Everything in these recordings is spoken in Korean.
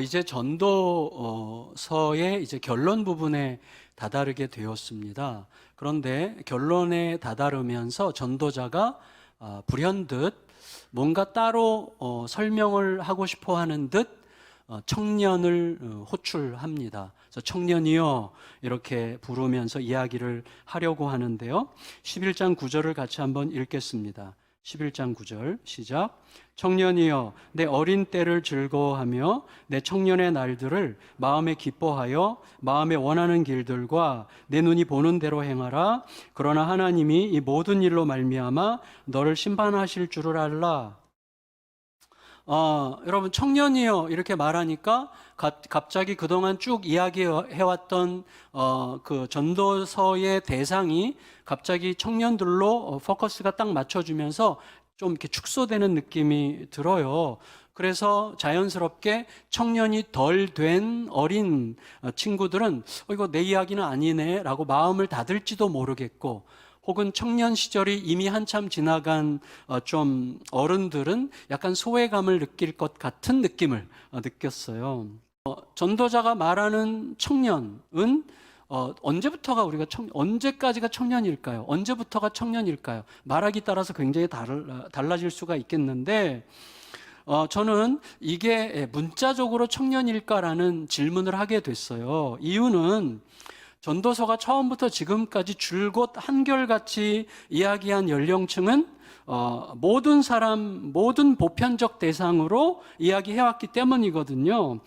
이제 전도서의 이제 결론 부분에 다다르게 되었습니다. 그런데 결론에 다다르면서 전도자가 불현듯 뭔가 따로 설명을 하고 싶어 하는 듯 청년을 호출합니다. 그래서 청년이여 이렇게 부르면서 이야기를 하려고 하는데요. 11장 9절을 같이 한번 읽겠습니다. 11장 9절 시작. 청년이여 내 어린 때를 즐거워하며 내 청년의 날들을 마음에 기뻐하여 마음에 원하는 길들과 내 눈이 보는 대로 행하라. 그러나 하나님이 이 모든 일로 말미암아 너를 심판하실 줄을 알라. 여러분 청년이여 이렇게 말하니까 갑자기 그동안 쭉 이야기해왔던 그 전도서의 대상이 갑자기 청년들로 포커스가 딱 맞춰주면서 좀 이렇게 축소되는 느낌이 들어요. 그래서 자연스럽게 청년이 덜 된 어린 친구들은 이거 내 이야기는 아니네 라고 마음을 닫을지도 모르겠고, 혹은 청년 시절이 이미 한참 지나간 좀 어른들은 약간 소외감을 느낄 것 같은 느낌을 느꼈어요. 전도자가 말하는 청년은 언제부터가 언제까지가 청년일까요? 언제부터가 청년일까요? 말하기 따라서 굉장히 달라질 수가 있겠는데, 저는 이게 문자적으로 청년일까라는 질문을 하게 됐어요. 이유는 전도서가 처음부터 지금까지 줄곧 한결같이 이야기한 연령층은 모든 사람, 모든 보편적 대상으로 이야기해왔기 때문이거든요.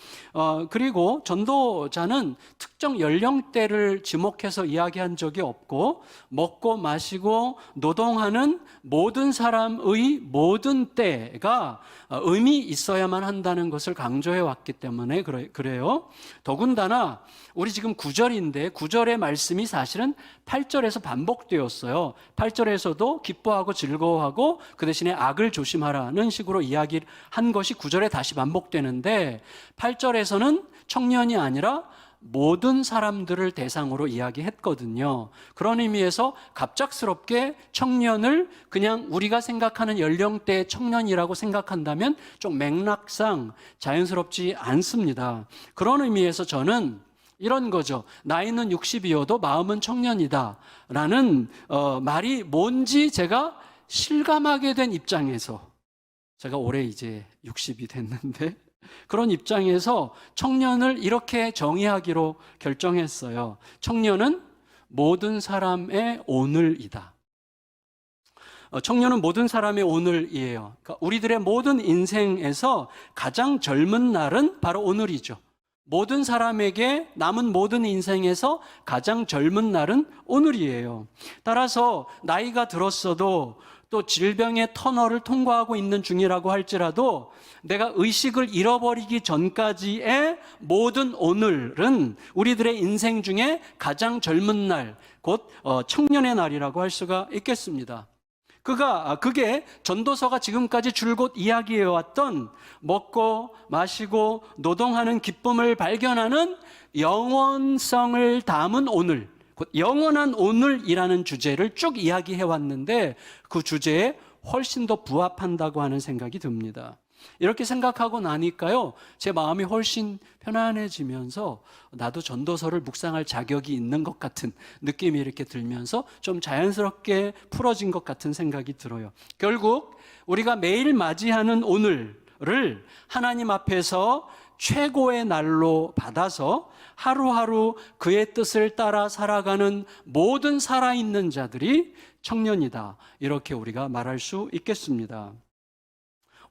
그리고 전도자는 특정 연령대를 지목해서 이야기한 적이 없고, 먹고 마시고 노동하는 모든 사람의 모든 때가 의미 있어야만 한다는 것을 강조해 왔기 때문에 그래요. 더군다나 우리 지금 9절인데 9절의 말씀이 사실은 8절에서 반복되었어요. 8절에서도 기뻐하고 즐거워하고 그 대신에 악을 조심하라는 식으로 이야기를 한 것이 9절에 다시 반복되는데, 8절에서는 청년이 아니라 모든 사람들을 대상으로 이야기했거든요. 그런 의미에서 갑작스럽게 청년을 그냥 우리가 생각하는 연령대의 청년이라고 생각한다면 좀 맥락상 자연스럽지 않습니다. 그런 의미에서 저는 이런 거죠. 나이는 60이어도 마음은 청년이다 라는 말이 뭔지 제가 실감하게 된 입장에서, 제가 올해 이제 60이 됐는데 그런 입장에서 청년을 이렇게 정의하기로 결정했어요. 청년은 모든 사람의 오늘이다. 청년은 모든 사람의 오늘이에요. 그러니까 우리들의 모든 인생에서 가장 젊은 날은 바로 오늘이죠. 모든 사람에게 남은 모든 인생에서 가장 젊은 날은 오늘이에요. 따라서 나이가 들었어도 또 질병의 터널을 통과하고 있는 중이라고 할지라도 내가 의식을 잃어버리기 전까지의 모든 오늘은 우리들의 인생 중에 가장 젊은 날, 곧 청년의 날이라고 할 수가 있겠습니다. 그게 전도서가 지금까지 줄곧 이야기해왔던 먹고 마시고 노동하는 기쁨을 발견하는 영원성을 담은 오늘, 곧 영원한 오늘이라는 주제를 쭉 이야기해왔는데 그 주제에 훨씬 더 부합한다고 하는 생각이 듭니다. 이렇게 생각하고 나니까요, 제 마음이 훨씬 편안해지면서 나도 전도서를 묵상할 자격이 있는 것 같은 느낌이 이렇게 들면서 좀 자연스럽게 풀어진 것 같은 생각이 들어요. 결국 우리가 매일 맞이하는 오늘을 하나님 앞에서 최고의 날로 받아서 하루하루 그의 뜻을 따라 살아가는 모든 살아있는 자들이 청년이다, 이렇게 우리가 말할 수 있겠습니다.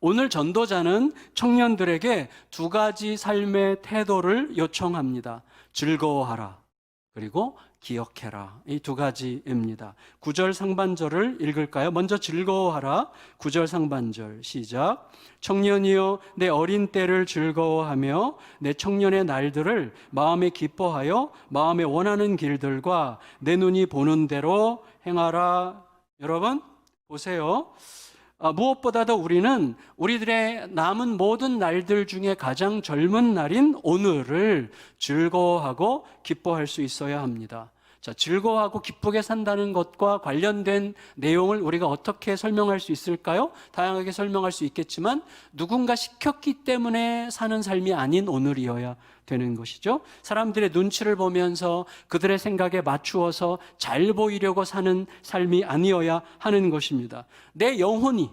오늘 전도자는 청년들에게 두 가지 삶의 태도를 요청합니다. 즐거워하라, 그리고 기억해라. 이 두 가지입니다. 9절 상반절을 읽을까요? 먼저 즐거워하라. 9절 상반절 시작. 청년이여 내 어린 때를 즐거워하며 내 청년의 날들을 마음에 기뻐하여 마음에 원하는 길들과 내 눈이 보는 대로 행하라. 여러분 보세요. 무엇보다도 우리는 우리들의 남은 모든 날들 중에 가장 젊은 날인 오늘을 즐거워하고 기뻐할 수 있어야 합니다. 자, 즐거워하고 기쁘게 산다는 것과 관련된 내용을 우리가 어떻게 설명할 수 있을까요? 다양하게 설명할 수 있겠지만 누군가 시켰기 때문에 사는 삶이 아닌 오늘이어야 되는 것이죠. 사람들의 눈치를 보면서 그들의 생각에 맞추어서 잘 보이려고 사는 삶이 아니어야 하는 것입니다. 내 영혼이,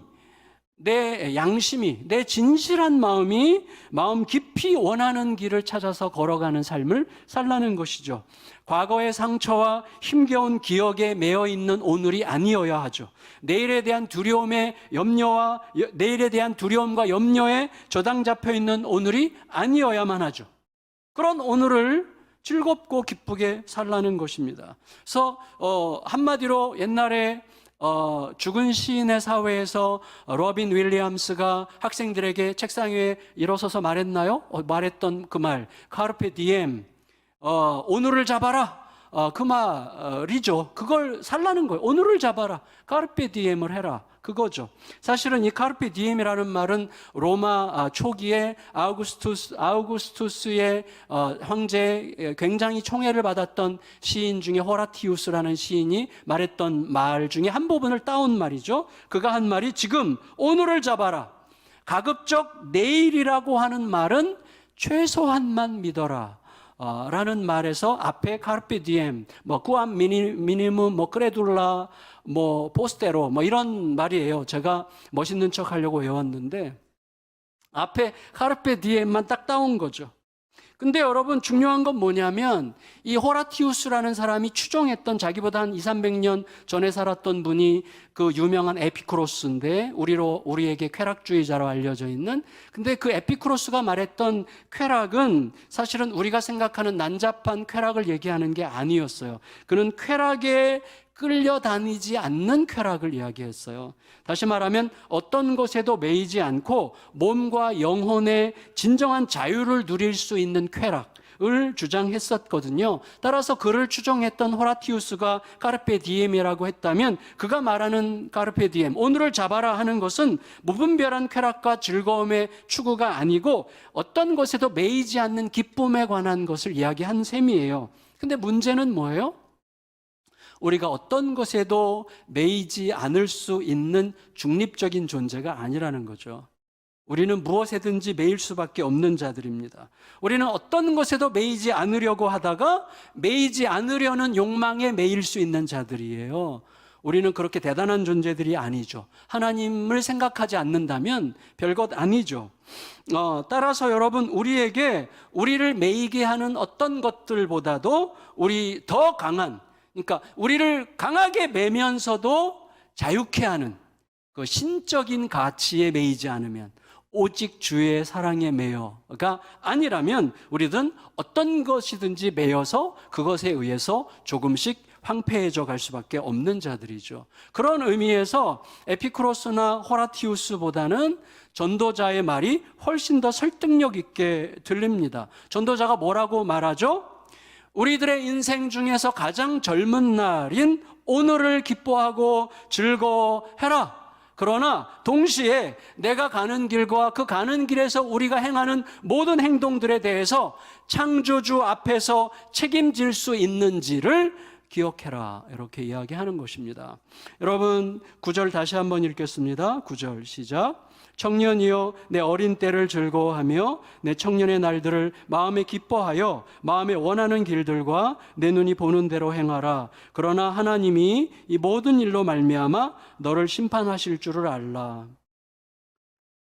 내 양심이, 내 진실한 마음이 마음 깊이 원하는 길을 찾아서 걸어가는 삶을 살라는 것이죠. 과거의 상처와 힘겨운 기억에 매여 있는 오늘이 아니어야 하죠. 내일에 대한 내일에 대한 두려움과 염려에 저당 잡혀 있는 오늘이 아니어야만 하죠. 그런 오늘을 즐겁고 기쁘게 살라는 것입니다. 그래서 한마디로 옛날에 죽은 시인의 사회에서 로빈 윌리엄스가 학생들에게 책상 위에 일어서서 말했나요? 말했던 그 말, 카르페 디엠, 오늘을 잡아라. 그 말이죠. 그걸 살라는 거예요. 오늘을 잡아라. 카르페 디엠을 해라. 그거죠. 사실은 이 카르페 디엠이라는 말은 로마 초기에 아우구스투스의 황제, 굉장히 총애를 받았던 시인 중에 호라티우스라는 시인이 말했던 말 중에 한 부분을 따온 말이죠. 그가 한 말이 지금 오늘을 잡아라. 가급적 내일이라고 하는 말은 최소한만 믿어라. 라는 말에서 앞에 카르페 디엠, 꾸암 미니멈, 크레둘라, 포스테로, 이런 말이에요. 제가 멋있는 척 하려고 외웠는데, 앞에 카르페 디엠만 딱 따온 거죠. 근데 여러분 중요한 건 뭐냐면 이 호라티우스라는 사람이 추종했던 자기보다 한 200~300년 전에 살았던 분이 그 유명한 에피쿠로스인데 우리에게 쾌락주의자로 알려져 있는, 근데 그 에피쿠로스가 말했던 쾌락은 사실은 우리가 생각하는 난잡한 쾌락을 얘기하는 게 아니었어요. 그는 쾌락에 끌려다니지 않는 쾌락을 이야기했어요. 다시 말하면 어떤 것에도 매이지 않고 몸과 영혼의 진정한 자유를 누릴 수 있는 쾌락을 주장했었거든요. 따라서 그를 추종했던 호라티우스가 카르페 디엠이라고 했다면 그가 말하는 카르페 디엠, 오늘을 잡아라 하는 것은 무분별한 쾌락과 즐거움의 추구가 아니고 어떤 것에도 매이지 않는 기쁨에 관한 것을 이야기한 셈이에요. 근데 문제는 뭐예요? 우리가 어떤 것에도 매이지 않을 수 있는 중립적인 존재가 아니라는 거죠. 우리는 무엇에든지 매일 수밖에 없는 자들입니다. 우리는 어떤 것에도 매이지 않으려고 하다가 매이지 않으려는 욕망에 매일 수 있는 자들이에요. 우리는 그렇게 대단한 존재들이 아니죠. 하나님을 생각하지 않는다면 별것 아니죠. 따라서 여러분, 우리를 매이게 하는 어떤 것들보다도 우리 더 강한, 그러니까 우리를 강하게 매면서도 자유케 하는 그 신적인 가치에 매이지 않으면, 오직 주의 사랑에 매여가 아니라면 우리는 어떤 것이든지 매여서 그것에 의해서 조금씩 황폐해져 갈 수밖에 없는 자들이죠. 그런 의미에서 에피쿠로스나 호라티우스보다는 전도자의 말이 훨씬 더 설득력 있게 들립니다. 전도자가 뭐라고 말하죠? 우리들의 인생 중에서 가장 젊은 날인 오늘을 기뻐하고 즐거워해라. 그러나 동시에 내가 가는 길과 그 가는 길에서 우리가 행하는 모든 행동들에 대해서 창조주 앞에서 책임질 수 있는지를 기억해라. 이렇게 이야기하는 것입니다. 여러분 9절 다시 한번 읽겠습니다. 9절 시작. 청년이여 내 어린 때를 즐거워하며 내 청년의 날들을 마음에 기뻐하여 마음에 원하는 길들과 내 눈이 보는 대로 행하라. 그러나 하나님이 이 모든 일로 말미암아 너를 심판하실 줄을 알라.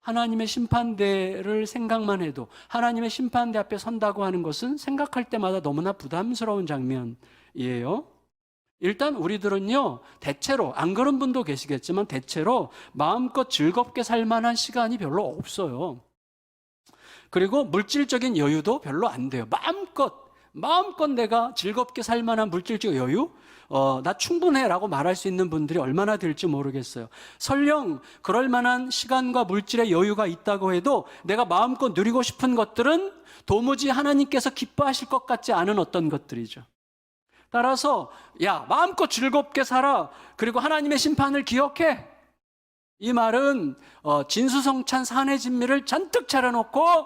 하나님의 심판대를 생각만 해도, 하나님의 심판대 앞에 선다고 하는 것은 생각할 때마다 너무나 부담스러운 장면이에요. 일단 우리들은요, 대체로, 안 그런 분도 계시겠지만 대체로 마음껏 즐겁게 살 만한 시간이 별로 없어요. 그리고 물질적인 여유도 별로 안 돼요. 마음껏 내가 즐겁게 살 만한 물질적 여유? 나 충분해 라고 말할 수 있는 분들이 얼마나 될지 모르겠어요. 설령 그럴 만한 시간과 물질의 여유가 있다고 해도 내가 마음껏 누리고 싶은 것들은 도무지 하나님께서 기뻐하실 것 같지 않은 어떤 것들이죠. 따라서 마음껏 즐겁게 살아. 그리고 하나님의 심판을 기억해. 이 말은 진수성찬 산의 진미를 잔뜩 차려놓고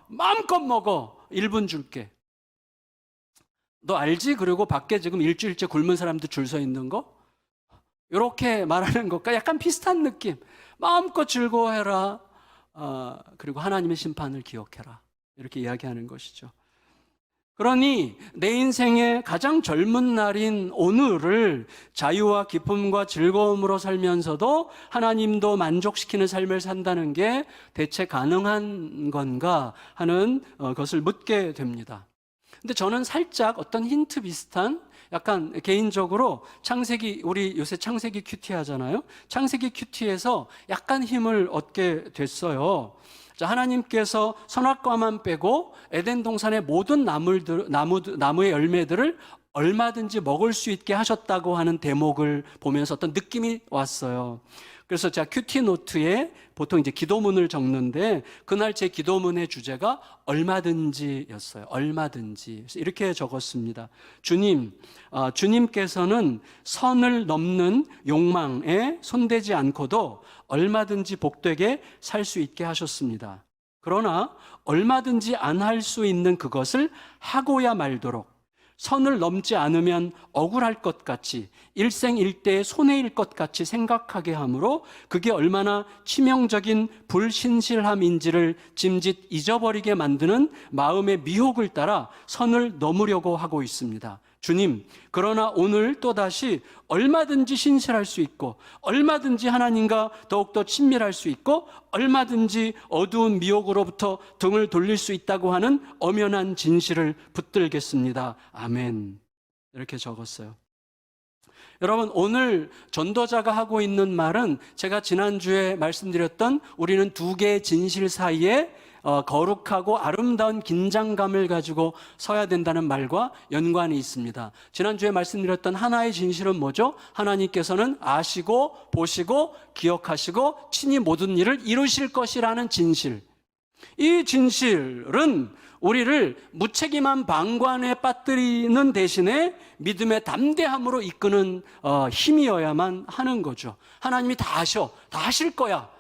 마음껏 먹어. 1분 줄게. 너 알지? 그리고 밖에 지금 일주일째 굶은 사람들 줄 서 있는 거? 이렇게 말하는 것과 약간 비슷한 느낌. 마음껏 즐거워해라. 그리고 하나님의 심판을 기억해라. 이렇게 이야기하는 것이죠. 그러니 내 인생의 가장 젊은 날인 오늘을 자유와 기쁨과 즐거움으로 살면서도 하나님도 만족시키는 삶을 산다는 게 대체 가능한 건가 하는 것을 묻게 됩니다. 근데 저는 살짝 어떤 힌트 비슷한 약간 개인적으로 창세기, 우리 요새 창세기 큐티 하잖아요. 창세기 큐티에서 약간 힘을 얻게 됐어요. 자, 하나님께서 선악과만 빼고 에덴 동산의 모든 나무의 열매들을 얼마든지 먹을 수 있게 하셨다고 하는 대목을 보면서 어떤 느낌이 왔어요. 그래서 제가 큐티 노트에 보통 이제 기도문을 적는데 그날 제 기도문의 주제가 얼마든지였어요. 얼마든지. 그래서 이렇게 적었습니다. 주님께서는 선을 넘는 욕망에 손대지 않고도 얼마든지 복되게 살 수 있게 하셨습니다. 그러나 얼마든지 안 할 수 있는 그것을 하고야 말도록 선을 넘지 않으면 억울할 것 같이 일생일대의 손해일 것 같이 생각하게 하므로 그게 얼마나 치명적인 불신실함인지를 짐짓 잊어버리게 만드는 마음의 미혹을 따라 선을 넘으려고 하고 있습니다. 주님, 그러나 오늘 또다시 얼마든지 신실할 수 있고 얼마든지 하나님과 더욱더 친밀할 수 있고 얼마든지 어두운 미혹으로부터 등을 돌릴 수 있다고 하는 엄연한 진실을 붙들겠습니다. 아멘. 이렇게 적었어요. 여러분, 오늘 전도자가 하고 있는 말은 제가 지난주에 말씀드렸던 우리는 두 개의 진실 사이에 거룩하고 아름다운 긴장감을 가지고 서야 된다는 말과 연관이 있습니다. 지난주에 말씀드렸던 하나의 진실은 뭐죠? 하나님께서는 아시고 보시고 기억하시고 친히 모든 일을 이루실 것이라는 진실. 이 진실은 우리를 무책임한 방관에 빠뜨리는 대신에 믿음의 담대함으로 이끄는 힘이어야만 하는 거죠. 하나님이 다 아셔. 다 하실 거야.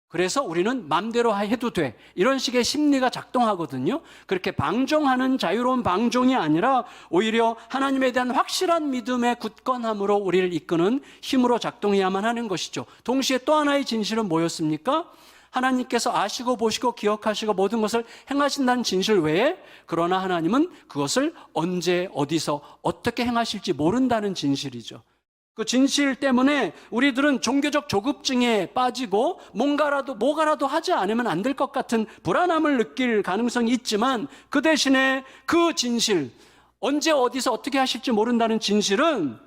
그래서 우리는 마음대로 해도 돼. 이런 식의 심리가 작동하거든요. 그렇게 방종하는 자유로운 방종이 아니라 오히려 하나님에 대한 확실한 믿음의 굳건함으로 우리를 이끄는 힘으로 작동해야만 하는 것이죠. 동시에 또 하나의 진실은 뭐였습니까? 하나님께서 아시고 보시고 기억하시고 모든 것을 행하신다는 진실 외에 그러나 하나님은 그것을 언제 어디서 어떻게 행하실지 모른다는 진실이죠. 그 진실 때문에 우리들은 종교적 조급증에 빠지고 뭐가라도 하지 않으면 안 될 것 같은 불안함을 느낄 가능성이 있지만 그 대신에 그 진실, 언제 어디서 어떻게 하실지 모른다는 진실은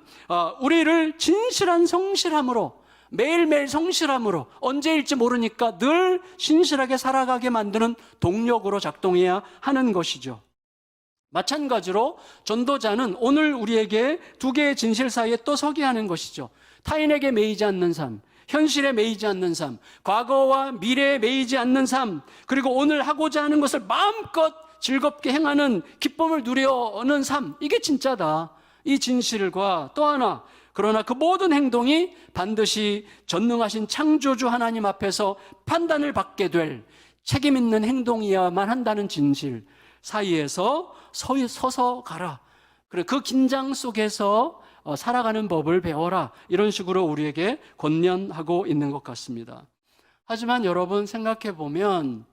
우리를 진실한 성실함으로 매일매일 성실함으로 언제일지 모르니까 늘 신실하게 살아가게 만드는 동력으로 작동해야 하는 것이죠. 마찬가지로 전도자는 오늘 우리에게 두 개의 진실 사이에 또 서게 하는 것이죠. 타인에게 매이지 않는 삶, 현실에 매이지 않는 삶, 과거와 미래에 매이지 않는 삶, 그리고 오늘 하고자 하는 것을 마음껏 즐겁게 행하는 기쁨을 누려오는 삶, 이게 진짜다. 이 진실과 또 하나, 그러나 그 모든 행동이 반드시 전능하신 창조주 하나님 앞에서 판단을 받게 될 책임 있는 행동이어야만 한다는 진실 사이에서 서서 가라. 그래, 그 긴장 속에서 살아가는 법을 배워라. 이런 식으로 우리에게 권면하고 있는 것 같습니다. 하지만 여러분 생각해 보면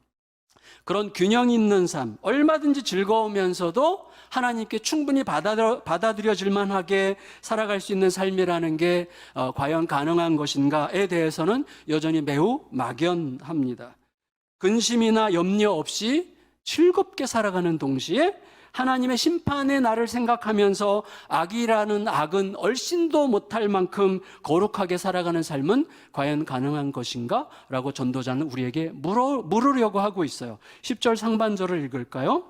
그런 균형 있는 삶, 얼마든지 즐거우면서도 하나님께 충분히 받아들여질 만하게 살아갈 수 있는 삶이라는 게 과연 가능한 것인가에 대해서는 여전히 매우 막연합니다. 근심이나 염려 없이 즐겁게 살아가는 동시에 하나님의 심판의 날을 생각하면서 악이라는 악은 얼씬도 못할 만큼 거룩하게 살아가는 삶은 과연 가능한 것인가? 라고 전도자는 우리에게 물으려고 하고 있어요. 10절 상반절을 읽을까요?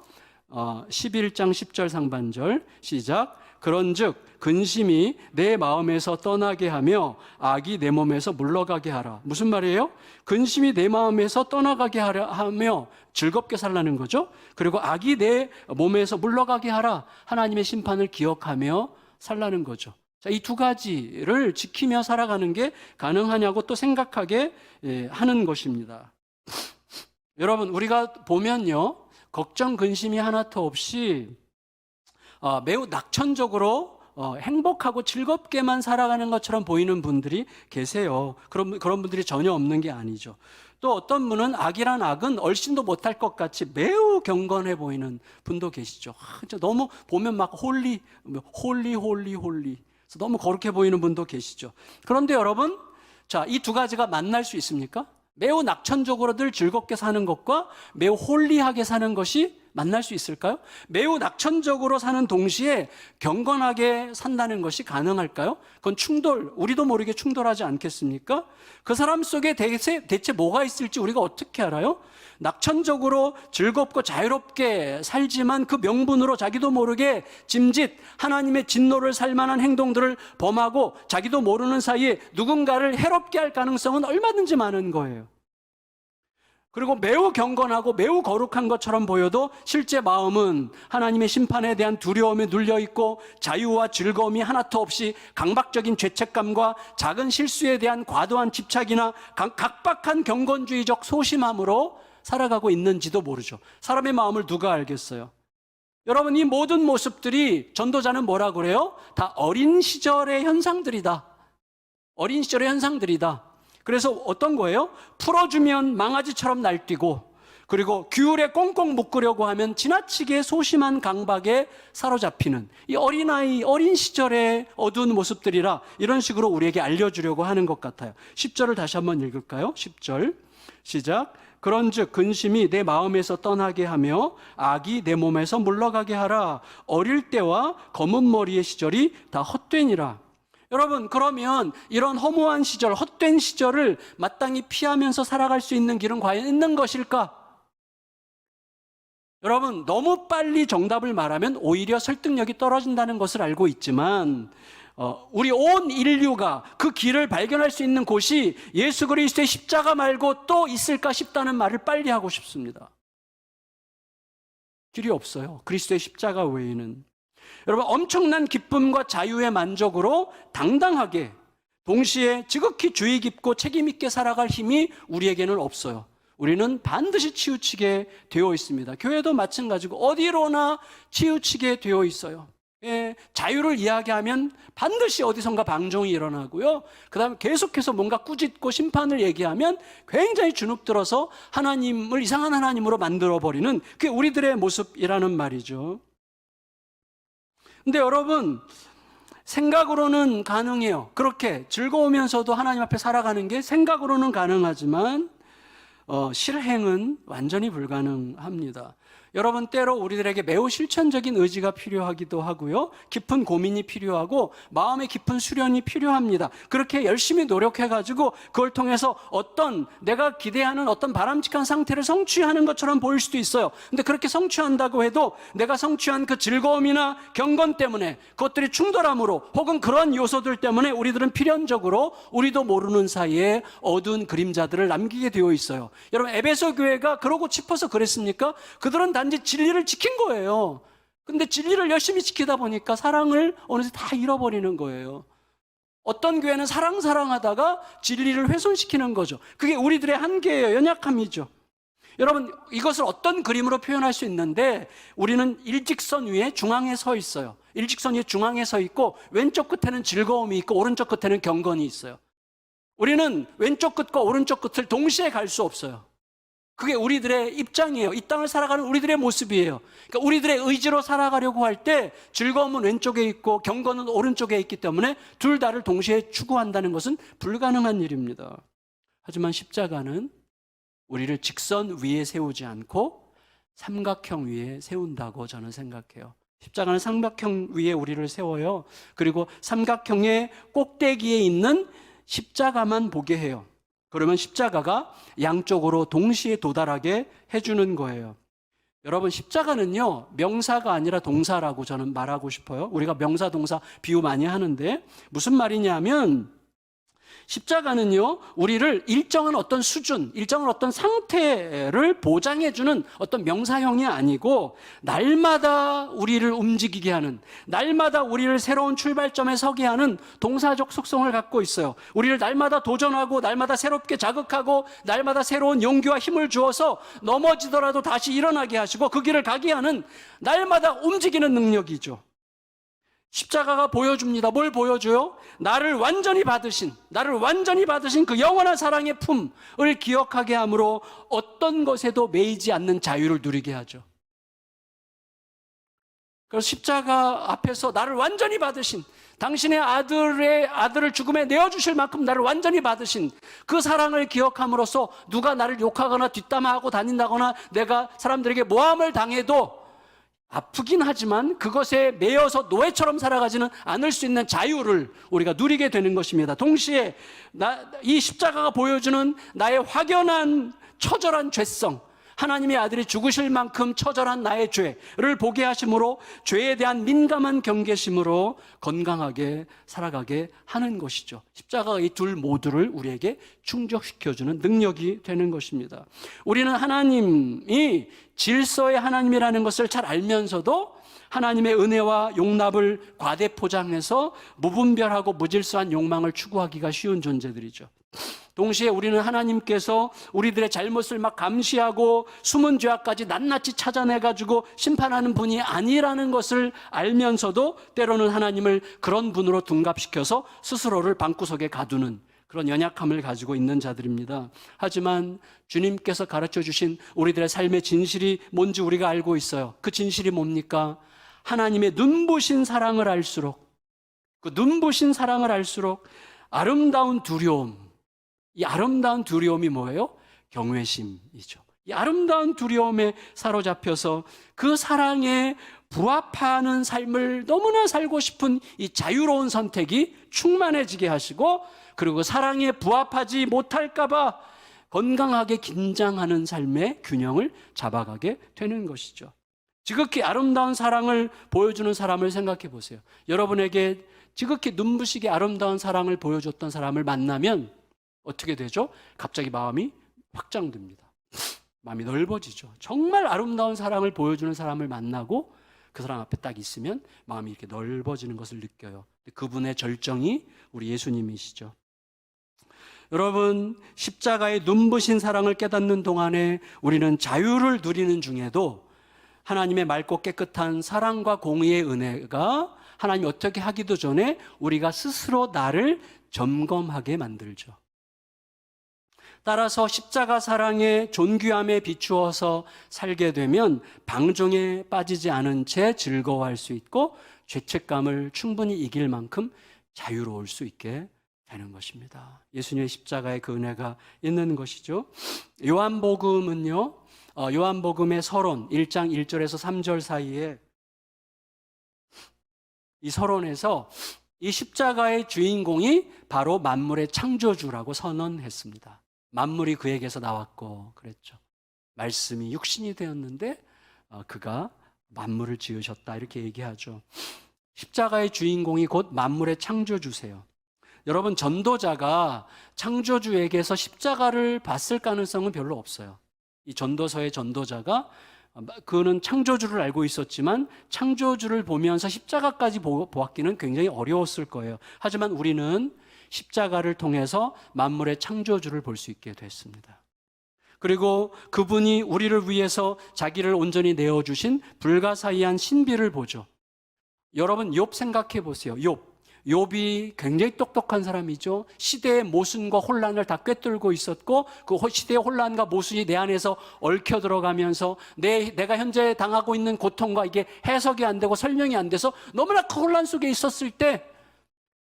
11장 10절 상반절 시작. 그런즉 근심이 내 마음에서 떠나게 하며 악이 내 몸에서 물러가게 하라. 무슨 말이에요? 근심이 내 마음에서 떠나가게 하며 즐겁게 살라는 거죠. 그리고 악이 내 몸에서 물러가게 하라. 하나님의 심판을 기억하며 살라는 거죠. 자, 이 두 가지를 지키며 살아가는 게 가능하냐고 또 생각하게 하는 것입니다. 여러분, 우리가 보면요, 걱정 근심이 하나도 없이 매우 낙천적으로 행복하고 즐겁게만 살아가는 것처럼 보이는 분들이 계세요. 그런 분들이 전혀 없는 게 아니죠. 또 어떤 분은 악이란 악은 얼씬도 못할 것 같이 매우 경건해 보이는 분도 계시죠. 너무 보면 막 홀리. 그래서 너무 거룩해 보이는 분도 계시죠. 그런데 여러분, 자, 이 두 가지가 만날 수 있습니까? 매우 낙천적으로 늘 즐겁게 사는 것과 매우 홀리하게 사는 것이 만날 수 있을까요? 매우 낙천적으로 사는 동시에 경건하게 산다는 것이 가능할까요? 그건 우리도 모르게 충돌하지 않겠습니까? 그 사람 속에 대체 뭐가 있을지 우리가 어떻게 알아요? 낙천적으로 즐겁고 자유롭게 살지만 그 명분으로 자기도 모르게 짐짓, 하나님의 진노를 살 만한 행동들을 범하고 자기도 모르는 사이에 누군가를 해롭게 할 가능성은 얼마든지 많은 거예요. 그리고 매우 경건하고 매우 거룩한 것처럼 보여도 실제 마음은 하나님의 심판에 대한 두려움에 눌려있고 자유와 즐거움이 하나도 없이 강박적인 죄책감과 작은 실수에 대한 과도한 집착이나 각박한 경건주의적 소심함으로 살아가고 있는지도 모르죠. 사람의 마음을 누가 알겠어요? 여러분, 이 모든 모습들이 전도자는 뭐라 그래요? 다 어린 시절의 현상들이다. 어린 시절의 현상들이다. 그래서 어떤 거예요? 풀어주면 망아지처럼 날뛰고, 그리고 귤에 꽁꽁 묶으려고 하면 지나치게 소심한 강박에 사로잡히는 이 어린아이, 어린 시절의 어두운 모습들이라 이런 식으로 우리에게 알려주려고 하는 것 같아요. 10절을 다시 한번 읽을까요? 10절 시작. 그런즉 근심이 내 마음에서 떠나게 하며 악이 내 몸에서 물러가게 하라. 어릴 때와 검은 머리의 시절이 다 헛되니라. 여러분, 그러면 이런 허무한 시절, 헛된 시절을 마땅히 피하면서 살아갈 수 있는 길은 과연 있는 것일까? 여러분, 너무 빨리 정답을 말하면 오히려 설득력이 떨어진다는 것을 알고 있지만 우리 온 인류가 그 길을 발견할 수 있는 곳이 예수 그리스도의 십자가 말고 또 있을까 싶다는 말을 빨리 하고 싶습니다. 길이 없어요. 그리스도의 십자가 외에는. 여러분, 엄청난 기쁨과 자유의 만족으로 당당하게 동시에 지극히 주의 깊고 책임 있게 살아갈 힘이 우리에게는 없어요. 우리는 반드시 치우치게 되어 있습니다. 교회도 마찬가지고 어디로나 치우치게 되어 있어요. 자유를 이야기하면 반드시 어디선가 방종이 일어나고요. 그 다음에 계속해서 뭔가 꾸짖고 심판을 얘기하면 굉장히 주눅들어서 하나님을 이상한 하나님으로 만들어버리는 그게 우리들의 모습이라는 말이죠. 근데 여러분, 생각으로는 가능해요. 그렇게 즐거우면서도 하나님 앞에 살아가는 게 생각으로는 가능하지만 실행은 완전히 불가능합니다. 여러분, 때로 우리들에게 매우 실천적인 의지가 필요하기도 하고요. 깊은 고민이 필요하고 마음의 깊은 수련이 필요합니다. 그렇게 열심히 노력해가지고 그걸 통해서 내가 기대하는 어떤 바람직한 상태를 성취하는 것처럼 보일 수도 있어요. 근데 그렇게 성취한다고 해도 내가 성취한 그 즐거움이나 경건 때문에 그것들이 충돌함으로 혹은 그런 요소들 때문에 우리들은 필연적으로 우리도 모르는 사이에 어두운 그림자들을 남기게 되어 있어요. 여러분, 에베소 교회가 그러고 싶어서 그랬습니까? 그들은 단지 진리를 지킨 거예요. 근데 진리를 열심히 지키다 보니까 사랑을 어느새 다 잃어버리는 거예요. 어떤 교회는 사랑하다가 진리를 훼손시키는 거죠. 그게 우리들의 한계예요. 연약함이죠. 여러분, 이것을 어떤 그림으로 표현할 수 있는데 우리는 일직선 위에 중앙에 서 있어요. 일직선 위에 중앙에 서 있고 왼쪽 끝에는 즐거움이 있고 오른쪽 끝에는 경건이 있어요. 우리는 왼쪽 끝과 오른쪽 끝을 동시에 갈 수 없어요. 그게 우리들의 입장이에요. 이 땅을 살아가는 우리들의 모습이에요. 그러니까 우리들의 의지로 살아가려고 할 때 즐거움은 왼쪽에 있고 경건은 오른쪽에 있기 때문에 둘 다를 동시에 추구한다는 것은 불가능한 일입니다. 하지만 십자가는 우리를 직선 위에 세우지 않고 삼각형 위에 세운다고 저는 생각해요. 십자가는 삼각형 위에 우리를 세워요. 그리고 삼각형의 꼭대기에 있는 십자가만 보게 해요. 그러면 십자가가 양쪽으로 동시에 도달하게 해주는 거예요. 여러분, 십자가는요, 명사가 아니라 동사라고 저는 말하고 싶어요. 우리가 명사, 동사 비유 많이 하는데 무슨 말이냐면 십자가는요, 우리를 일정한 어떤 수준, 일정한 어떤 상태를 보장해주는 어떤 명사형이 아니고, 날마다 우리를 움직이게 하는, 날마다 우리를 새로운 출발점에 서게 하는 동사적 속성을 갖고 있어요. 우리를 날마다 도전하고, 날마다 새롭게 자극하고, 날마다 새로운 용기와 힘을 주어서 넘어지더라도 다시 일어나게 하시고, 그 길을 가게 하는 날마다 움직이는 능력이죠. 십자가가 보여줍니다. 뭘 보여줘요? 나를 완전히 받으신 그 영원한 사랑의 품을 기억하게 함으로 어떤 것에도 매이지 않는 자유를 누리게 하죠. 그래서 십자가 앞에서 나를 완전히 받으신, 당신의 아들을 죽음에 내어주실 만큼 나를 완전히 받으신 그 사랑을 기억함으로써 누가 나를 욕하거나 뒷담화하고 다닌다거나 내가 사람들에게 모함을 당해도 아프긴 하지만 그것에 매여서 노예처럼 살아가지는 않을 수 있는 자유를 우리가 누리게 되는 것입니다. 동시에 이 십자가가 보여주는 나의 확연한 처절한 죄성, 하나님의 아들이 죽으실 만큼 처절한 나의 죄를 보게 하심으로 죄에 대한 민감한 경계심으로 건강하게 살아가게 하는 것이죠. 십자가가 이 둘 모두를 우리에게 충족시켜주는 능력이 되는 것입니다. 우리는 하나님이 질서의 하나님이라는 것을 잘 알면서도 하나님의 은혜와 용납을 과대 포장해서 무분별하고 무질서한 욕망을 추구하기가 쉬운 존재들이죠. 동시에 우리는 하나님께서 우리들의 잘못을 막 감시하고 숨은 죄악까지 낱낱이 찾아내가지고 심판하는 분이 아니라는 것을 알면서도 때로는 하나님을 그런 분으로 둔갑시켜서 스스로를 방구석에 가두는 그런 연약함을 가지고 있는 자들입니다. 하지만 주님께서 가르쳐 주신 우리들의 삶의 진실이 뭔지 우리가 알고 있어요. 그 진실이 뭡니까? 하나님의 눈부신 사랑을 알수록, 그 눈부신 사랑을 알수록 아름다운 두려움, 이 아름다운 두려움이 뭐예요? 경외심이죠. 이 아름다운 두려움에 사로잡혀서 그 사랑에 부합하는 삶을 너무나 살고 싶은 이 자유로운 선택이 충만해지게 하시고, 그리고 사랑에 부합하지 못할까봐 건강하게 긴장하는 삶의 균형을 잡아가게 되는 것이죠. 지극히 아름다운 사랑을 보여주는 사람을 생각해 보세요. 여러분에게 지극히 눈부시게 아름다운 사랑을 보여줬던 사람을 만나면 어떻게 되죠? 갑자기 마음이 확장됩니다. 마음이 넓어지죠. 정말 아름다운 사랑을 보여주는 사람을 만나고 그 사람 앞에 딱 있으면 마음이 이렇게 넓어지는 것을 느껴요. 그분의 절정이 우리 예수님이시죠. 여러분, 십자가의 눈부신 사랑을 깨닫는 동안에 우리는 자유를 누리는 중에도 하나님의 맑고 깨끗한 사랑과 공의의 은혜가 하나님이 어떻게 하기도 전에 우리가 스스로 나를 점검하게 만들죠. 따라서 십자가 사랑의 존귀함에 비추어서 살게 되면 방종에 빠지지 않은 채 즐거워할 수 있고 죄책감을 충분히 이길 만큼 자유로울 수 있게 되는 것입니다. 예수님의 십자가의 그 은혜가 있는 것이죠. 요한복음은요, 요한복음의 서론 1장 1절에서 3절 사이에 이 서론에서 이 십자가의 주인공이 바로 만물의 창조주라고 선언했습니다. 만물이 그에게서 나왔고 그랬죠. 말씀이 육신이 되었는데 그가 만물을 지으셨다 이렇게 얘기하죠. 십자가의 주인공이 곧 만물의 창조주세요. 여러분, 전도자가 창조주에게서 십자가를 봤을 가능성은 별로 없어요. 이 전도서의 전도자가 그는 창조주를 알고 있었지만 창조주를 보면서 십자가까지 보았기는 굉장히 어려웠을 거예요. 하지만 우리는 십자가를 통해서 만물의 창조주를 볼 수 있게 됐습니다. 그리고 그분이 우리를 위해서 자기를 온전히 내어주신 불가사의한 신비를 보죠. 여러분, 욥 생각해 보세요. 욥이 굉장히 똑똑한 사람이죠. 시대의 모순과 혼란을 다 꿰뚫고 있었고 그 시대의 혼란과 모순이 내 안에서 얽혀 들어가면서 내가 현재 당하고 있는 고통과 이게 해석이 안 되고 설명이 안 돼서 너무나 큰 혼란 속에 있었을 때,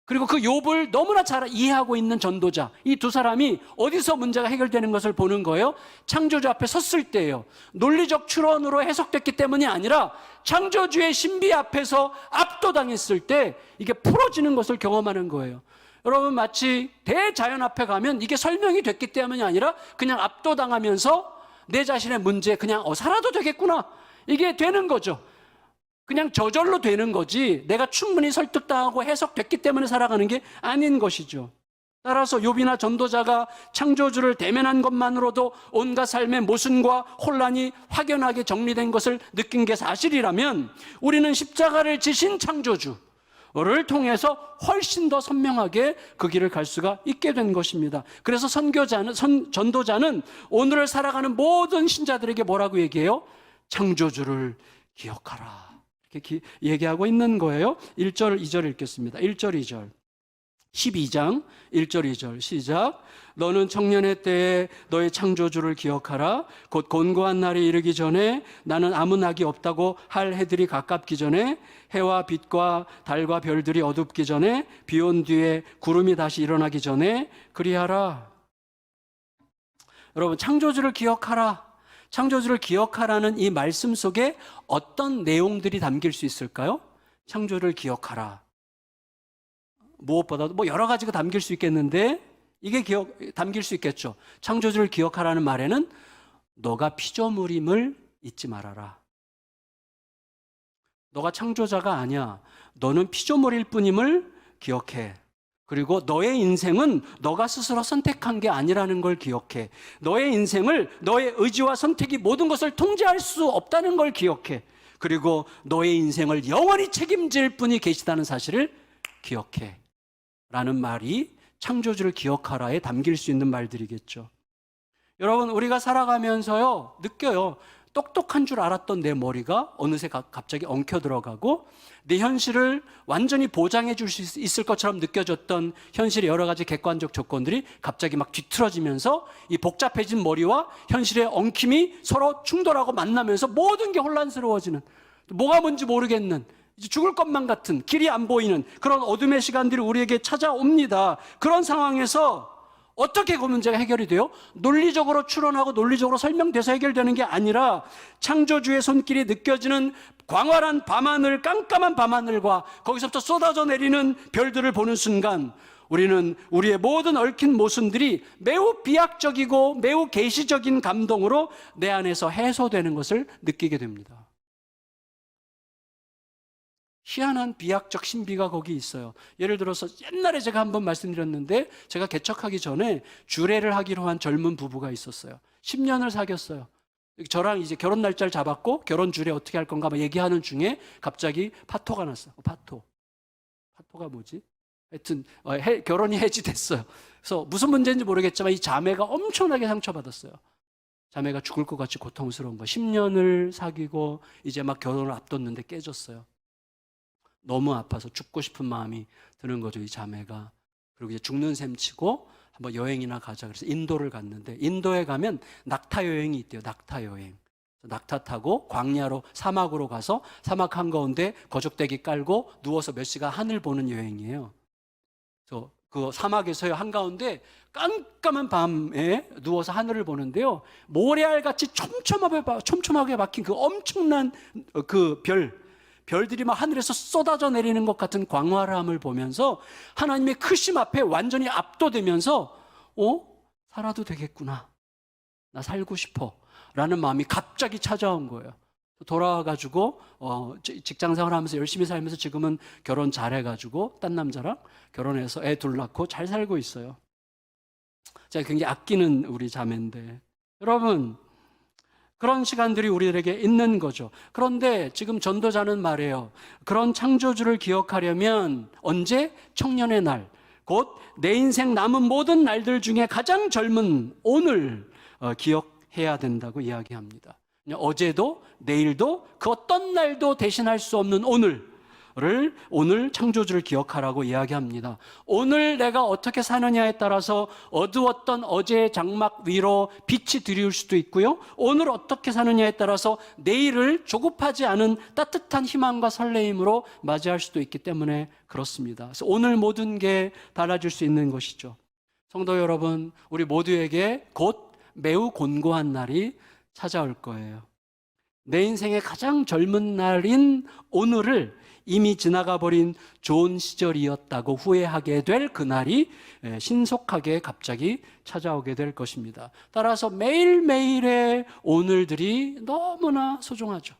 그리고 그 욥을 너무나 잘 이해하고 있는 전도자, 이 두 사람이 어디서 문제가 해결되는 것을 보는 거예요? 창조주 앞에 섰을 때예요. 논리적 추론으로 해석됐기 때문이 아니라 창조주의 신비 앞에서 압도당했을 때 이게 풀어지는 것을 경험하는 거예요. 여러분, 마치 대자연 앞에 가면 이게 설명이 됐기 때문이 아니라 그냥 압도당하면서 내 자신의 문제 그냥 살아도 되겠구나, 이게 되는 거죠. 그냥 저절로 되는 거지 내가 충분히 설득당하고 해석됐기 때문에 살아가는 게 아닌 것이죠. 따라서 욥이나 전도자가 창조주를 대면한 것만으로도 온갖 삶의 모순과 혼란이 확연하게 정리된 것을 느낀 게 사실이라면 우리는 십자가를 지신 창조주를 통해서 훨씬 더 선명하게 그 길을 갈 수가 있게 된 것입니다. 그래서 전도자는 오늘을 살아가는 모든 신자들에게 뭐라고 얘기해요? 창조주를 기억하라. 이렇게 얘기하고 있는 거예요. 1절, 2절 읽겠습니다. 1절, 2절. 12장 1절 2절 시작. 너는 청년의 때에 너의 창조주를 기억하라. 곧 곤고한 날이 이르기 전에 나는 아무 낙이 없다고 할 해들이 가깝기 전에 해와 빛과 달과 별들이 어둡기 전에 비 온 뒤에 구름이 다시 일어나기 전에 그리하라. 여러분, 창조주를 기억하라. 창조주를 기억하라는 이 말씀 속에 어떤 내용들이 담길 수 있을까요? 창조를 기억하라. 무엇보다도 여러 가지가 담길 수 있겠는데 이게 담길 수 있겠죠. 창조주를 기억하라는 말에는 너가 피조물임을 잊지 말아라. 너가 창조자가 아니야. 너는 피조물일 뿐임을 기억해. 그리고 너의 인생은 너가 스스로 선택한 게 아니라는 걸 기억해. 너의 인생을 너의 의지와 선택이 모든 것을 통제할 수 없다는 걸 기억해. 그리고 너의 인생을 영원히 책임질 분이 계시다는 사실을 기억해. 라는 말이 창조주를 기억하라에 담길 수 있는 말들이겠죠. 여러분, 우리가 살아가면서요, 느껴요. 똑똑한 줄 알았던 내 머리가 어느새 갑자기 엉켜 들어가고 내 현실을 완전히 보장해 줄 수 있을 것처럼 느껴졌던 현실의 여러 가지 객관적 조건들이 갑자기 막 뒤틀어지면서 이 복잡해진 머리와 현실의 엉킴이 서로 충돌하고 만나면서 모든 게 혼란스러워지는, 뭐가 뭔지 모르겠는, 이제 죽을 것만 같은, 길이 안 보이는 그런 어둠의 시간들이 우리에게 찾아옵니다. 그런 상황에서 어떻게 그 문제가 해결이 돼요? 논리적으로 추론하고 논리적으로 설명돼서 해결되는 게 아니라 창조주의 손길이 느껴지는 광활한 밤하늘, 깜깜한 밤하늘과 거기서부터 쏟아져 내리는 별들을 보는 순간 우리는 우리의 모든 얽힌 모순들이 매우 비약적이고 매우 계시적인 감동으로 내 안에서 해소되는 것을 느끼게 됩니다. 희한한 비약적 신비가 거기 있어요. 예를 들어서 옛날에 제가 한번 말씀드렸는데 제가 개척하기 전에 주례를 하기로 한 젊은 부부가 있었어요. 10년을 사귀었어요. 저랑 이제 결혼 날짜를 잡았고 결혼 주례 어떻게 할 건가 막 얘기하는 중에 갑자기 파토가 났어요. 파토가 뭐지? 하여튼 결혼이 해지됐어요. 그래서 무슨 문제인지 모르겠지만 이 자매가 엄청나게 상처받았어요. 자매가 죽을 것 같이 고통스러운 거. 10년을 사귀고 이제 막 결혼을 앞뒀는데 깨졌어요. 너무 아파서 죽고 싶은 마음이 드는 거죠, 이 자매가. 그리고 이제 죽는 셈 치고 한번 여행이나 가자. 그래서 인도를 갔는데 인도에 가면 낙타 여행이 있대요. 낙타 여행. 낙타 타고 광야로 사막으로 가서 사막 한가운데 거적대기 깔고 누워서 몇 시간 하늘 보는 여행이에요. 그래서 그 사막에서요 한가운데 깜깜한 밤에 누워서 하늘을 보는데요. 모래알같이 촘촘하게 박힌 그 엄청난 그 별들이 막 하늘에서 쏟아져 내리는 것 같은 광활함을 보면서 하나님의 크심 앞에 완전히 압도되면서 살아도 되겠구나. 나 살고 싶어. 라는 마음이 갑자기 찾아온 거예요. 돌아와가지고 직장생활 하면서 열심히 살면서 지금은 결혼 잘해가지고 딴 남자랑 결혼해서 애 둘 낳고 잘 살고 있어요. 제가 굉장히 아끼는 우리 자매인데 여러분, 그런 시간들이 우리들에게 있는 거죠. 그런데 지금 전도자는 말해요. 그런 창조주를 기억하려면 언제? 청년의 날, 곧 내 인생 남은 모든 날들 중에 가장 젊은 오늘 기억해야 된다고 이야기합니다. 어제도 내일도 그 어떤 날도 대신할 수 없는 오늘 창조주를 기억하라고 이야기합니다. 오늘 내가 어떻게 사느냐에 따라서 어두웠던 어제의 장막 위로 빛이 들이울 수도 있고요. 오늘 어떻게 사느냐에 따라서 내일을 조급하지 않은 따뜻한 희망과 설레임으로 맞이할 수도 있기 때문에 그렇습니다. 그래서 오늘 모든 게 달라질 수 있는 것이죠. 성도 여러분, 우리 모두에게 곧 매우 곤고한 날이 찾아올 거예요. 내 인생의 가장 젊은 날인 오늘을 이미 지나가 버린 좋은 시절이었다고 후회하게 될 그날이 신속하게 갑자기 찾아오게 될 것입니다. 따라서 매일매일의 오늘들이 너무나 소중하죠.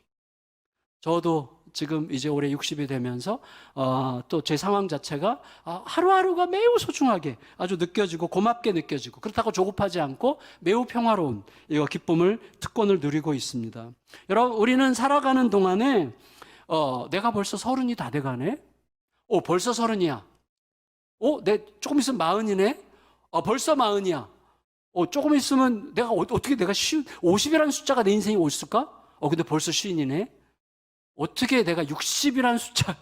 저도 지금 이제 올해 60이 되면서 또 제 상황 자체가 하루하루가 매우 소중하게 아주 느껴지고 고맙게 느껴지고, 그렇다고 조급하지 않고 매우 평화로운 이 기쁨을, 특권을 누리고 있습니다. 여러분, 우리는 살아가는 동안에 내가 벌써 30이 다 돼가네? 벌써 30이야. 내 조금 있으면 40이네? 벌써 40이야. 조금 있으면 어떻게 내가 50이라는 숫자가 내 인생에 올까? 근데 벌써 50이네? 어떻게 내가 60이라는 숫자,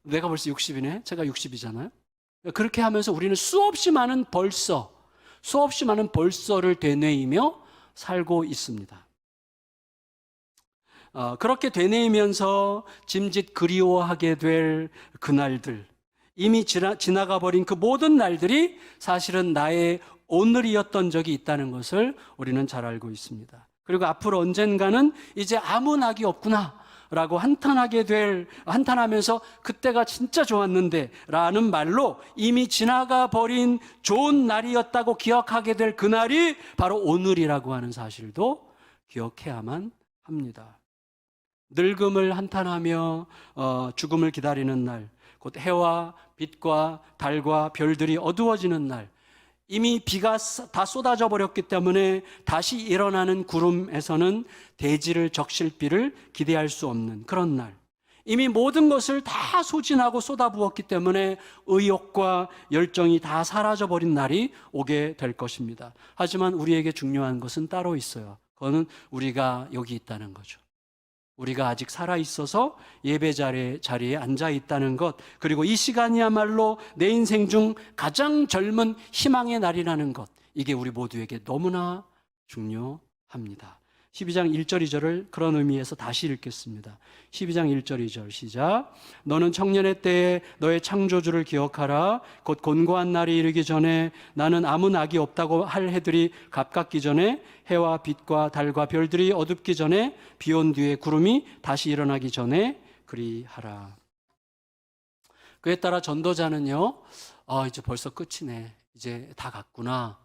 내가 벌써 60이네? 제가 60이잖아요? 그렇게 하면서 우리는 수없이 많은 벌써를 되뇌이며 살고 있습니다. 그렇게 되뇌이면서 짐짓 그리워하게 될 그날들, 이미 지나가 버린 그 모든 날들이 사실은 나의 오늘이었던 적이 있다는 것을 우리는 잘 알고 있습니다. 그리고 앞으로 언젠가는 이제 아무 낙이 없구나 라고 한탄하면서 그때가 진짜 좋았는데 라는 말로 이미 지나가 버린 좋은 날이었다고 기억하게 될 그날이 바로 오늘이라고 하는 사실도 기억해야만 합니다. 늙음을 한탄하며 죽음을 기다리는 날, 곧 해와 빛과 달과 별들이 어두워지는 날, 이미 비가 다 쏟아져 버렸기 때문에 다시 일어나는 구름에서는 대지를 적실 비를 기대할 수 없는 그런 날, 이미 모든 것을 다 소진하고 쏟아부었기 때문에 의욕과 열정이 다 사라져 버린 날이 오게 될 것입니다. 하지만 우리에게 중요한 것은 따로 있어요. 그거는 우리가 여기 있다는 거죠. 우리가 아직 살아있어서 예배 자리에 앉아있다는 것, 그리고 이 시간이야말로 내 인생 중 가장 젊은 희망의 날이라는 것, 이게 우리 모두에게 너무나 중요합니다. 12장 1절 2절을 그런 의미에서 다시 읽겠습니다. 12장 1절 2절 시작. 너는 청년의 때에 너의 창조주를 기억하라. 곧 곤고한 날이 이르기 전에, 나는 아무 낙이 없다고 할 해들이 가깝기 전에, 해와 빛과 달과 별들이 어둡기 전에, 비 온 뒤에 구름이 다시 일어나기 전에 그리하라. 그에 따라 전도자는요, 이제 벌써 끝이네, 이제 다 갔구나,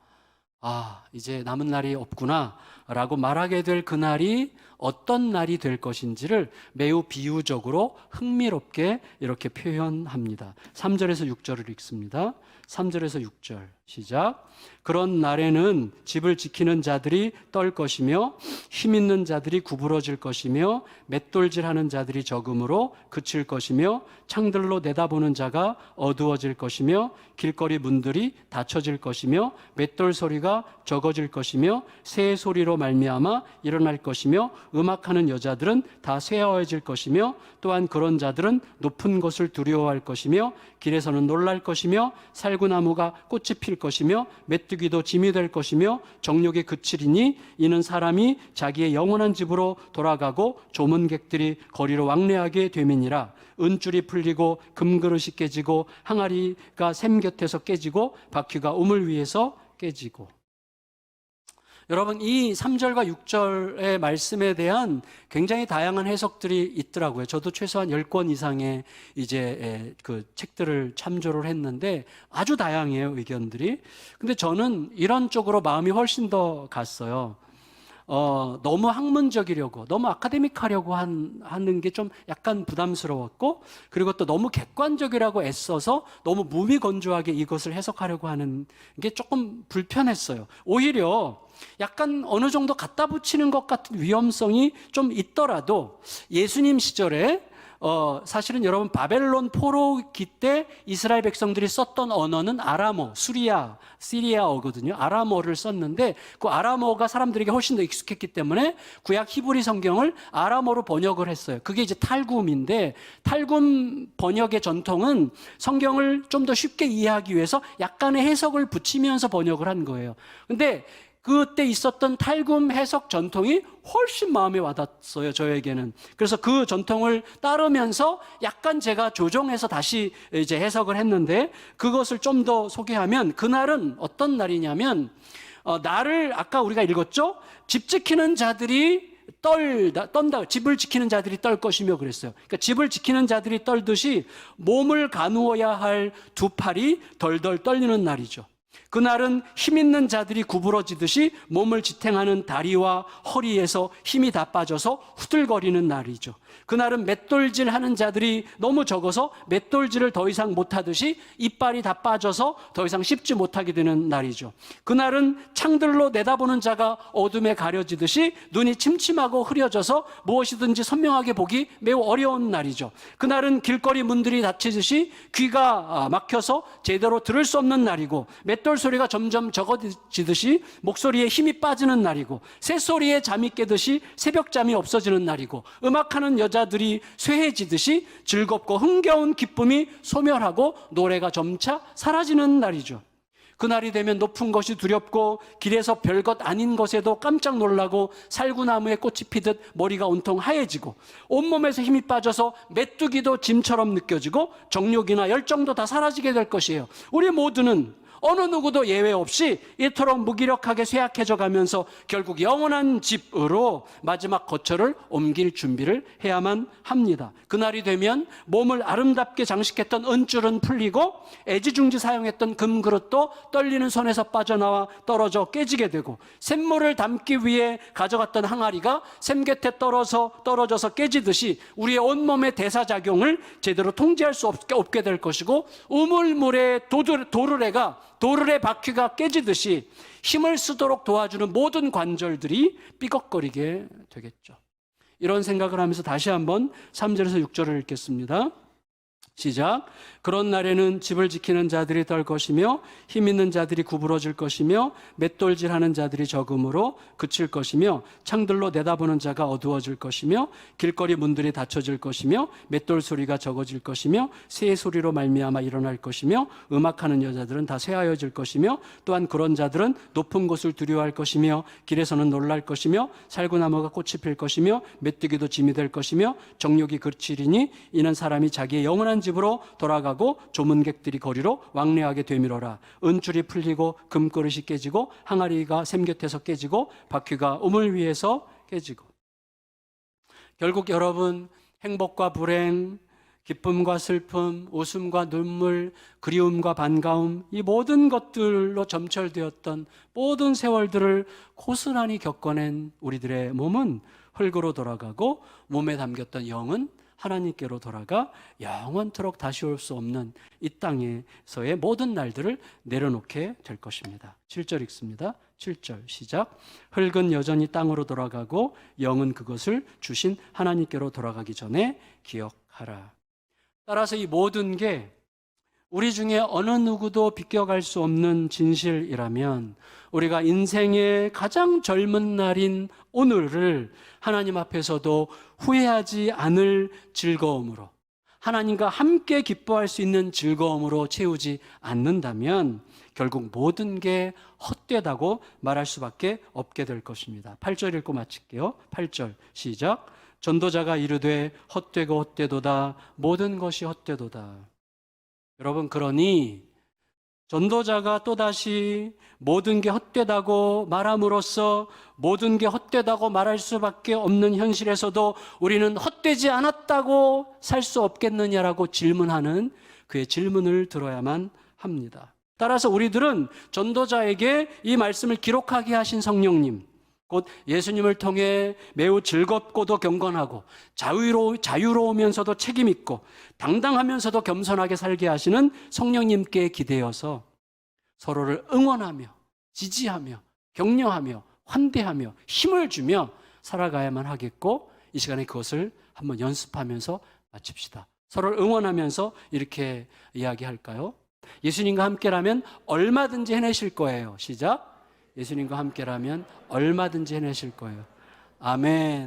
이제 남은 날이 없구나 라고 말하게 될 그날이 어떤 날이 될 것인지를 매우 비유적으로 흥미롭게 이렇게 표현합니다. 3절에서 6절을 읽습니다. 3절에서 6절 시작. 그런 날에는 집을 지키는 자들이 떨 것이며 힘 있는 자들이 구부러질 것이며 맷돌질하는 자들이 적음으로 그칠 것이며 창들로 내다보는 자가 어두워질 것이며 길거리 문들이 닫혀질 것이며 맷돌 소리가 적어질 것이며 새 소리로 말미암아 일어날 것이며 음악하는 여자들은 다 쇠하여질 것이며 또한 그런 자들은 높은 것을 두려워할 것이며 길에서는 놀랄 것이며 살구나무가 꽃이 필 것이며 메뚜기도 짐이 될 것이며 정욕이 그치리니 이는 사람이 자기의 영원한 집으로 돌아가고 조문객들이 거리로 왕래하게 됨이니라. 은줄이 풀리고 금그릇이 깨지고 항아리가 샘 곁에서 깨지고 바퀴가 우물 위에서 깨지고. 여러분, 이 3절과 6절의 말씀에 대한 굉장히 다양한 해석들이 있더라고요. 저도 최소한 10권 이상의 이제 그 책들을 참조를 했는데 아주 다양해요, 의견들이. 근데 저는 이런 쪽으로 마음이 훨씬 더 갔어요. 너무 학문적이려고, 너무 아카데믹하려고 하는 게 좀 약간 부담스러웠고, 그리고 또 너무 객관적이라고 애써서 너무 무미건조하게 이것을 해석하려고 하는 게 조금 불편했어요. 오히려 약간 어느 정도 갖다 붙이는 것 같은 위험성이 좀 있더라도 예수님 시절에 사실은 여러분 바벨론 포로기 때 이스라엘 백성들이 썼던 언어는 아람어, 시리아어거든요. 아람어를 썼는데 그 아람어가 사람들에게 훨씬 더 익숙했기 때문에 구약 히브리 성경을 아람어로 번역을 했어요. 그게 이제 탈굼인데, 탈굼 번역의 전통은 성경을 좀 더 쉽게 이해하기 위해서 약간의 해석을 붙이면서 번역을 한 거예요. 근데 그때 있었던 탈굼 해석 전통이 훨씬 마음에 와닿았어요, 저에게는. 그래서 그 전통을 따르면서 약간 제가 조정해서 다시 이제 해석을 했는데, 그것을 좀 더 소개하면, 그날은 어떤 날이냐면, 날을 아까 우리가 읽었죠? 집 지키는 자들이 떤다. 집을 지키는 자들이 떨 것이며 그랬어요. 그러니까 집을 지키는 자들이 떨듯이 몸을 가누어야 할 두 팔이 덜덜 떨리는 날이죠. 그날은 힘 있는 자들이 구부러지듯이 몸을 지탱하는 다리와 허리에서 힘이 다 빠져서 후들거리는 날이죠. 그날은 맷돌질 하는 자들이 너무 적어서 맷돌질을 더 이상 못하듯이 이빨이 다 빠져서 더 이상 씹지 못하게 되는 날이죠. 그날은 창들로 내다보는 자가 어둠에 가려지듯이 눈이 침침하고 흐려져서 무엇이든지 선명하게 보기 매우 어려운 날이죠. 그날은 길거리 문들이 닫히듯이 귀가 막혀서 제대로 들을 수 없는 날이고, 맷돌 소리가 점점 적어지듯이 목소리에 힘이 빠지는 날이고, 새소리에 잠이 깨듯이 새벽잠이 없어지는 날이고, 음악하는 여자들이 쇠해지듯이 즐겁고 흥겨운 기쁨이 소멸하고 노래가 점차 사라지는 날이죠. 그날이 되면 높은 것이 두렵고 길에서 별것 아닌 것에도 깜짝 놀라고 살구나무에 꽃이 피듯 머리가 온통 하얘지고 온몸에서 힘이 빠져서 메뚜기도 짐처럼 느껴지고 정욕이나 열정도 다 사라지게 될 것이에요. 우리 모두는 어느 누구도 예외 없이 이토록 무기력하게 쇠약해져 가면서 결국 영원한 집으로 마지막 거처를 옮길 준비를 해야만 합니다. 그날이 되면 몸을 아름답게 장식했던 은줄은 풀리고 애지중지 사용했던 금그릇도 떨리는 손에서 빠져나와 떨어져 깨지게 되고, 샘물을 담기 위해 가져갔던 항아리가 샘 곁에 떨어져서 깨지듯이 우리의 온몸의 대사작용을 제대로 통제할 수 없게 될 것이고, 우물물의 도르래 바퀴가 깨지듯이 힘을 쓰도록 도와주는 모든 관절들이 삐걱거리게 되겠죠. 이런 생각을 하면서 다시 한번 3절에서 6절을 읽겠습니다. 시작. 그런 날에는 집을 지키는 자들이 떨 것이며 힘 있는 자들이 구부러질 것이며 맷돌질하는 자들이 적음으로 그칠 것이며 창들로 내다보는 자가 어두워질 것이며 길거리 문들이 닫혀질 것이며 맷돌 소리가 적어질 것이며 새 소리로 말미암아 일어날 것이며 음악하는 여자들은 다 쇠하여질 것이며 또한 그런 자들은 높은 곳을 두려워할 것이며 길에서는 놀랄 것이며 살구나무가 꽃이 필 것이며 메뚜기도 짐이 될 것이며 정욕이 그치리니 이는 사람이 자기의 영원한 집으로 돌아가고 조문객들이 거리로 왕래하게 되밀어라. 은줄이 풀리고 금그릇이 깨지고 항아리가 샘 곁에서 깨지고 바퀴가 우물 위에서 깨지고. 결국 여러분, 행복과 불행, 기쁨과 슬픔, 웃음과 눈물, 그리움과 반가움, 이 모든 것들로 점철되었던 모든 세월들을 고스란히 겪어낸 우리들의 몸은 흙으로 돌아가고 몸에 담겼던 영은 하나님께로 돌아가 영원토록 다시 올 수 없는 이 땅에서의 모든 날들을 내려놓게 될 것입니다. 7절 읽습니다. 7절 시작. 흙은 여전히 땅으로 돌아가고 영은 그것을 주신 하나님께로 돌아가기 전에 기억하라. 따라서 이 모든 게 우리 중에 어느 누구도 비껴갈 수 없는 진실이라면 우리가 인생의 가장 젊은 날인 오늘을 하나님 앞에서도 후회하지 않을 즐거움으로, 하나님과 함께 기뻐할 수 있는 즐거움으로 채우지 않는다면 결국 모든 게 헛되다고 말할 수밖에 없게 될 것입니다. 8절 읽고 마칠게요. 8절 시작. 전도자가 이르되 헛되고 헛되도다. 모든 것이 헛되도다. 여러분, 그러니 전도자가 또다시 모든 게 헛되다고 말함으로써 모든 게 헛되다고 말할 수밖에 없는 현실에서도 우리는 헛되지 않았다고 살 수 없겠느냐라고 질문하는 그의 질문을 들어야만 합니다. 따라서 우리들은 전도자에게 이 말씀을 기록하게 하신 성령님, 곧 예수님을 통해 매우 즐겁고도 경건하고 자유로우면서도 책임있고 당당하면서도 겸손하게 살게 하시는 성령님께 기대어서 서로를 응원하며 지지하며 격려하며 환대하며 힘을 주며 살아가야만 하겠고, 이 시간에 그것을 한번 연습하면서 마칩시다. 서로를 응원하면서 이렇게 이야기할까요? 예수님과 함께라면 얼마든지 해내실 거예요. 시작. 예수님과 함께라면 얼마든지 해내실 거예요. 아멘.